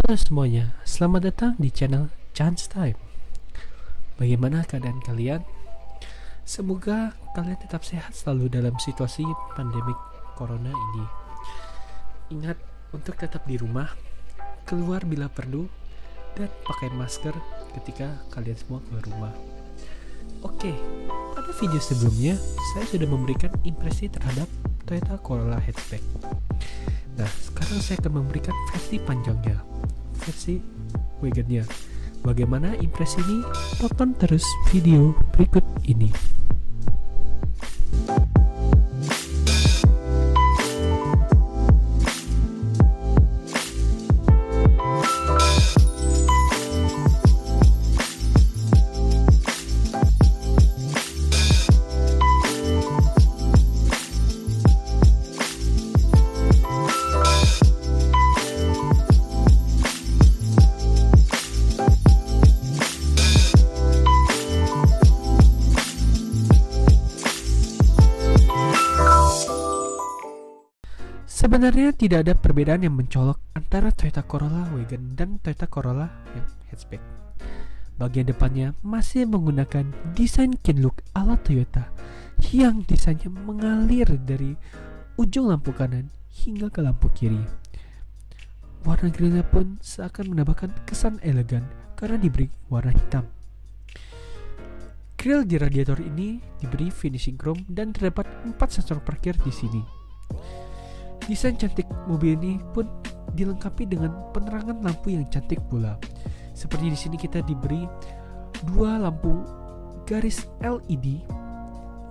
Halo semuanya, selamat datang di channel Chance Time. Bagaimana keadaan kalian? Semoga kalian tetap sehat selalu dalam situasi pandemik corona ini. Ingat untuk tetap di rumah, keluar bila perlu, dan pakai masker ketika kalian semua keluar rumah. Oke, pada video sebelumnya saya sudah memberikan impresi terhadap Toyota Corolla Hatchback. Nah, sekarang saya akan memberikan versi panjangnya, versi wagonnya. Bagaimana impresi ini? Tonton terus video berikut ini. Sebenarnya tidak ada perbedaan yang mencolok antara Toyota Corolla Wagon dan Toyota Corolla Hatchback. Bagian depannya masih menggunakan desain Kinlook ala Toyota yang desainnya mengalir dari ujung lampu kanan hingga ke lampu kiri. Warna grillnya pun seakan menambahkan kesan elegan karena diberi warna hitam. Grill di radiator ini diberi finishing chrome dan terdapat 4 sensor parkir di sini. Desain cantik mobil ini pun dilengkapi dengan penerangan lampu yang cantik pula. Seperti di sini kita diberi 2 lampu garis LED,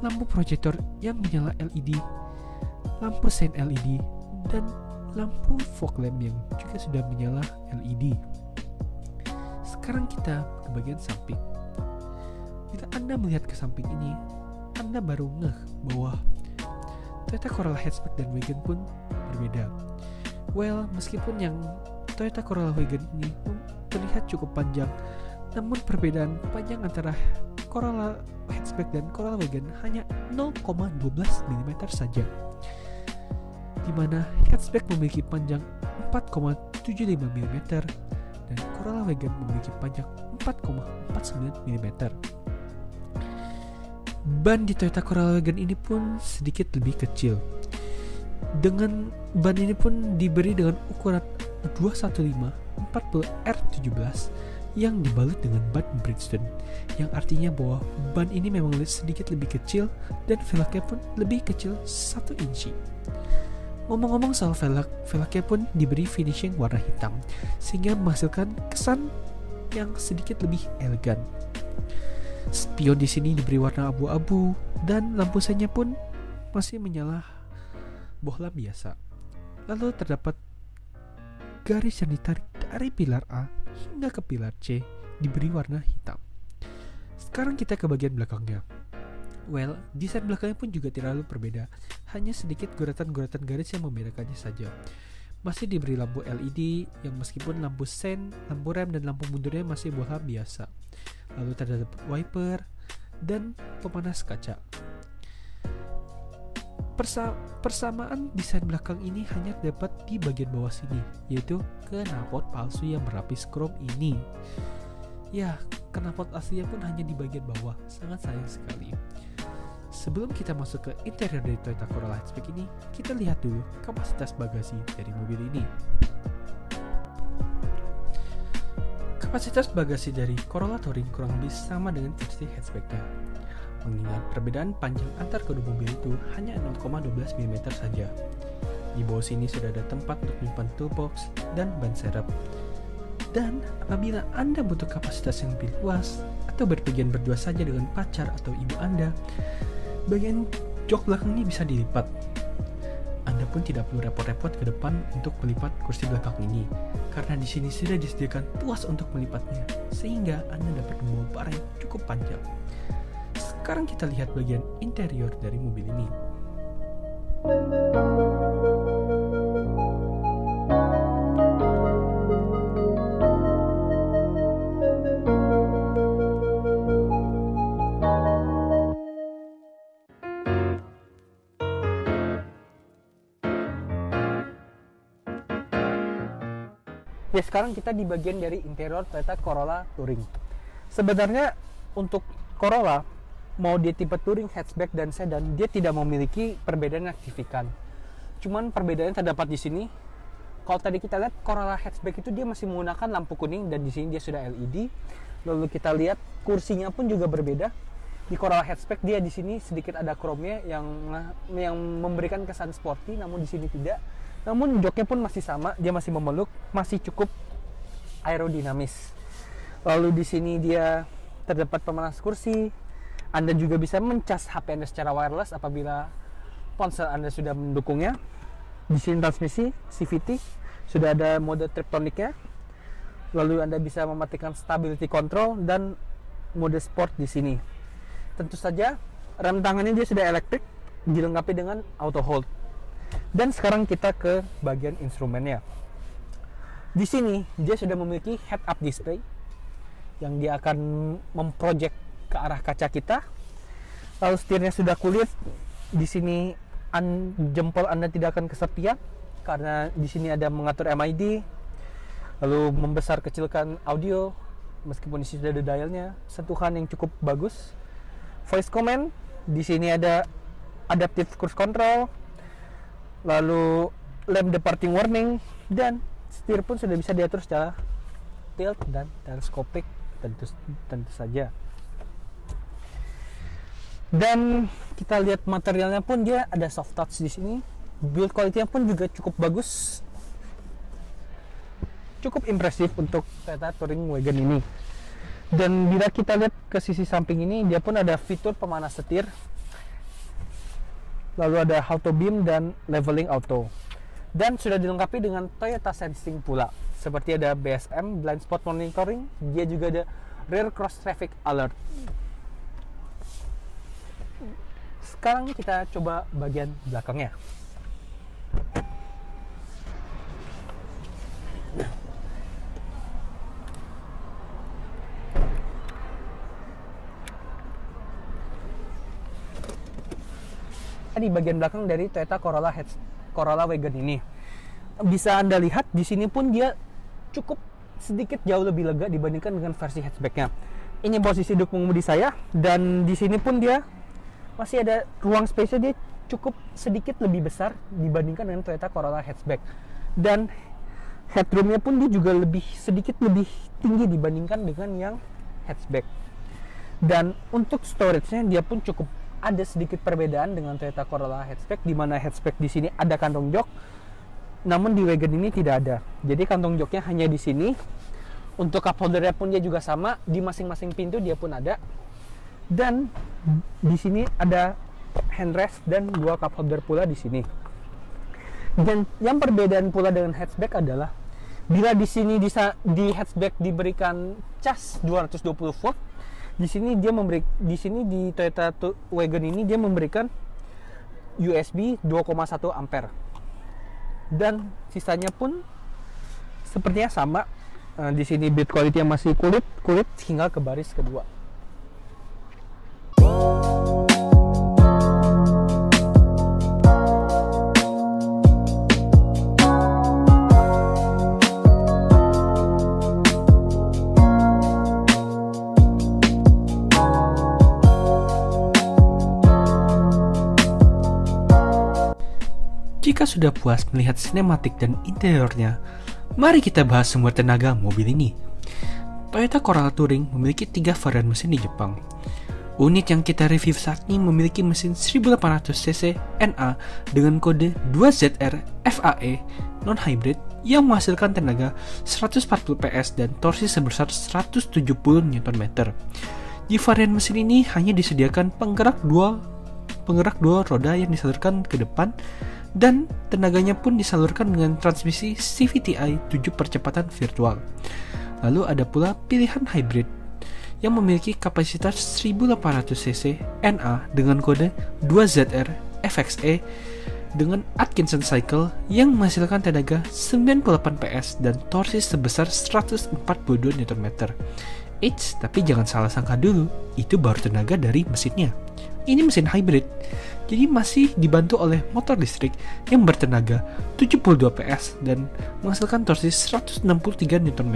lampu proyektor yang menyala LED, lampu sein LED, dan lampu fog lamp yang juga sudah menyala LED. Sekarang kita ke bagian samping. Bila Anda melihat ke samping ini, Anda baru ngeh bahwa Toyota Corolla Hatchback dan Wagon pun berbeda. Well, meskipun yang Toyota Corolla Wagon ini terlihat cukup panjang, namun perbedaan panjang antara Corolla Hatchback dan Corolla Wagon hanya 0,12 mm saja. Di mana Hatchback memiliki panjang 4,75 mm dan Corolla Wagon memiliki panjang 4,49 mm. Ban di Toyota Corolla Wagon ini pun sedikit lebih kecil. Dengan ban ini pun diberi dengan ukuran 215 40R17 yang dibalut dengan ban Bridgestone, yang artinya bahwa ban ini memang sedikit lebih kecil dan velgnya pun lebih kecil 1 inci. Ngomong-ngomong soal velgnya pun diberi finishing warna hitam sehingga menghasilkan kesan yang sedikit lebih elegan. Spion di sini diberi warna abu-abu dan lampu seinnya pun masih menyala bohlam biasa. Lalu terdapat garis yang ditarik dari pilar A hingga ke pilar C diberi warna hitam. Sekarang kita ke bagian belakangnya. Well, desain belakangnya pun juga tidak terlalu berbeda, hanya sedikit guratan-guratan garis yang membedakannya saja. Masih diberi lampu LED yang meskipun lampu sein, lampu rem, dan lampu mundurnya masih bohlam biasa. Lalu terdapat wiper dan pemanas kaca. Persamaan desain belakang ini hanya dapat di bagian bawah sini, yaitu knalpot palsu yang berlapis chrome ini. Ya, knalpot aslinya pun hanya di bagian bawah, sangat sayang sekali. Sebelum kita masuk ke interior dari Toyota Corolla Hatchback ini, kita lihat dulu kapasitas bagasi dari mobil ini. Kapasitas bagasi dari Corolla Touring kurang lebih sama dengan versi hatchbacknya. Mengingat perbedaan panjang antar kedua mobil itu hanya 0,12 mm saja. Di bawah sini sudah ada tempat untuk menyimpan toolbox dan ban serep. Dan apabila Anda butuh kapasitas yang lebih luas atau berpergian berdua saja dengan pacar atau ibu Anda, bagian jok belakang ini bisa dilipat. Anda pun tidak perlu repot-repot ke depan untuk melipat kursi belakang ini, karena di sini sudah disediakan tuas untuk melipatnya, sehingga Anda dapat membawa barang yang cukup panjang. Sekarang kita lihat bagian interior dari mobil ini. Oke, sekarang kita di bagian dari interior Toyota Corolla Touring. Sebenarnya untuk Corolla, mau dia tipe Touring, hatchback, dan sedan, dia tidak memiliki perbedaan yang signifikan. Cuman perbedaannya terdapat di sini. Kalau tadi kita lihat Corolla hatchback itu dia masih menggunakan lampu kuning dan di sini dia sudah LED. Lalu kita lihat kursinya pun juga berbeda. Di Corolla hatchback dia di sini sedikit ada chrome-nya yang memberikan kesan sporty, namun di sini tidak. Namun joknya pun masih sama, dia masih memeluk, masih cukup aerodinamis. Lalu di sini dia terdapat pemanas kursi. Anda juga bisa mencas HP Anda secara wireless apabila ponsel Anda sudah mendukungnya. Di sini transmisi CVT, sudah ada mode Triptonic-nya. Lalu Anda bisa mematikan stability control dan mode sport di sini. Tentu saja rem tangannya dia sudah elektrik, dilengkapi dengan auto hold. Dan sekarang kita ke bagian instrumennya. Di sini dia sudah memiliki head-up display yang dia akan memproject ke arah kaca kita. Lalu setirnya sudah kulit. Di sini jempol Anda tidak akan kesepian karena di sini ada mengatur MID. Lalu membesar kecilkan audio meskipun di sini sudah ada dialnya. Sentuhan yang cukup bagus. Voice command. Di sini ada adaptive cruise control. Lalu lamp departing warning, dan setir pun sudah bisa diatur secara tilt dan teleskopik tentu saja. Dan kita lihat materialnya pun dia ada soft touch di sini. Build quality-nya pun juga cukup bagus. Cukup impresif untuk Toyota Touring Wagon ini. Dan bila kita lihat ke sisi samping ini, dia pun ada fitur pemanas setir. Lalu ada auto beam dan leveling auto. Dan sudah dilengkapi dengan Toyota Sensing pula. Seperti ada BSM, blind spot monitoring. Dia juga ada rear cross traffic alert. Sekarang kita coba bagian belakangnya. Di bagian belakang dari Toyota Corolla Wagon ini bisa Anda lihat di sini pun dia cukup sedikit jauh lebih lega dibandingkan dengan versi hatchbacknya. Ini posisi duduk pengemudi saya, dan di sini pun dia masih ada ruang space-nya, dia cukup sedikit lebih besar dibandingkan dengan Toyota Corolla hatchback, dan headroom-nya pun dia juga sedikit lebih tinggi dibandingkan dengan yang hatchback. Dan untuk storage-nya dia pun cukup ada sedikit perbedaan dengan Toyota Corolla hatchback, di mana hatchback di sini ada kantong jok, namun di wagon ini tidak ada. Jadi kantong joknya hanya di sini. Untuk cup holdernya pun dia juga sama, di masing-masing pintu dia pun ada. Dan di sini ada handrest dan 2 cup holder pula di sini. Dan yang perbedaan pula dengan hatchback adalah bila di sini di hatchback diberikan cas 220 volt, di sini di Toyota Wagon ini dia memberikan USB 2,1 ampere. Dan sisanya pun sepertinya sama. Di sini build quality yang masih kulit hingga ke baris kedua. Jika sudah puas melihat sinematik dan interiornya, mari kita bahas sumber tenaga mobil ini. Toyota Corolla Touring memiliki 3 varian mesin di Jepang. Unit yang kita review saat ini memiliki mesin 1800cc NA dengan kode 2ZR FAE non-hybrid yang menghasilkan tenaga 140 PS dan torsi sebesar 170 Nm. Di varian mesin ini hanya disediakan penggerak dua roda yang disalurkan ke depan, dan tenaganya pun disalurkan dengan transmisi CVTi 7 percepatan virtual. Lalu ada pula pilihan hybrid yang memiliki kapasitas 1800cc NA dengan kode 2ZR FXE dengan Atkinson Cycle yang menghasilkan tenaga 98 PS dan torsi sebesar 142 Nm. Eits, tapi jangan salah sangka dulu, itu baru tenaga dari mesinnya. Ini mesin hybrid, jadi masih dibantu oleh motor listrik yang bertenaga 72 PS dan menghasilkan torsi 163 Nm.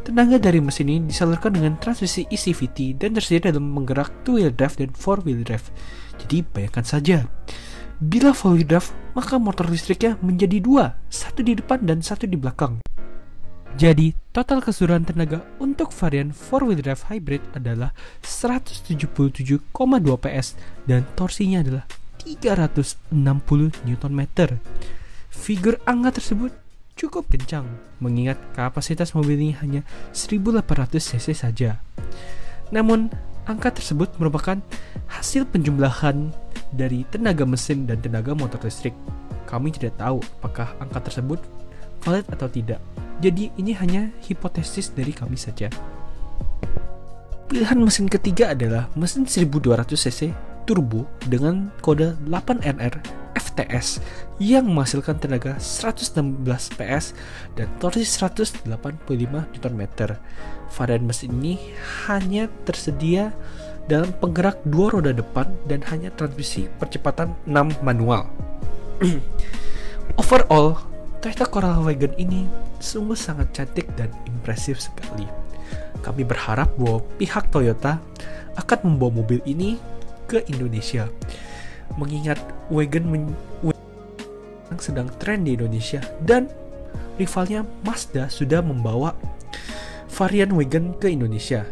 Tenaga dari mesin ini disalurkan dengan transmisi ECVT dan tersedia dalam menggerak 2-wheel drive dan 4-wheel drive. Jadi bayangkan saja, bila 4-wheel drive, maka motor listriknya menjadi dua, satu di depan dan satu di belakang. Jadi, total keseluruhan tenaga untuk varian 4-wheel drive hybrid adalah 177,2 PS dan torsinya adalah 360 Nm. Figur angka tersebut cukup kencang, mengingat kapasitas mobil ini hanya 1800 cc saja. Namun, angka tersebut merupakan hasil penjumlahan dari tenaga mesin dan tenaga motor listrik. Kami tidak tahu apakah angka tersebut valid atau tidak. Jadi ini hanya hipotesis dari kami saja. Pilihan mesin ketiga adalah mesin 1200 cc turbo dengan kode 8RR FTS yang menghasilkan tenaga 116 PS dan torsi 185 Nm. Varian mesin ini hanya tersedia dalam penggerak dua roda depan dan hanya transmisi percepatan 6 manual. Overall, Toyota Corolla Wagon ini sungguh sangat cantik dan impresif sekali. Kami berharap bahwa pihak Toyota akan membawa mobil ini ke Indonesia, mengingat Wagon yang sedang tren di Indonesia dan rivalnya Mazda sudah membawa varian Wagon ke Indonesia,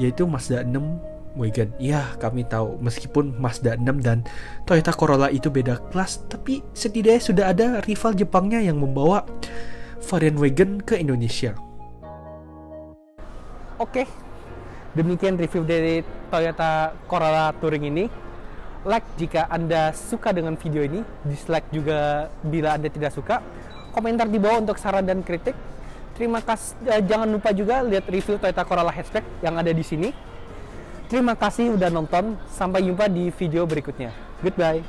yaitu Mazda 6 Wagon. Ya, kami tahu meskipun Mazda 6 dan Toyota Corolla itu beda kelas, tapi setidaknya sudah ada rival Jepangnya yang membawa varian Wagon ke Indonesia. Oke, demikian review dari Toyota Corolla Touring ini. Like jika Anda suka dengan video ini, dislike juga bila Anda tidak suka. Komentar di bawah untuk saran dan kritik. Terima kasih. Jangan lupa juga lihat review Toyota Corolla hatchback yang ada di sini. Terima kasih udah nonton. Sampai jumpa di video berikutnya. Goodbye.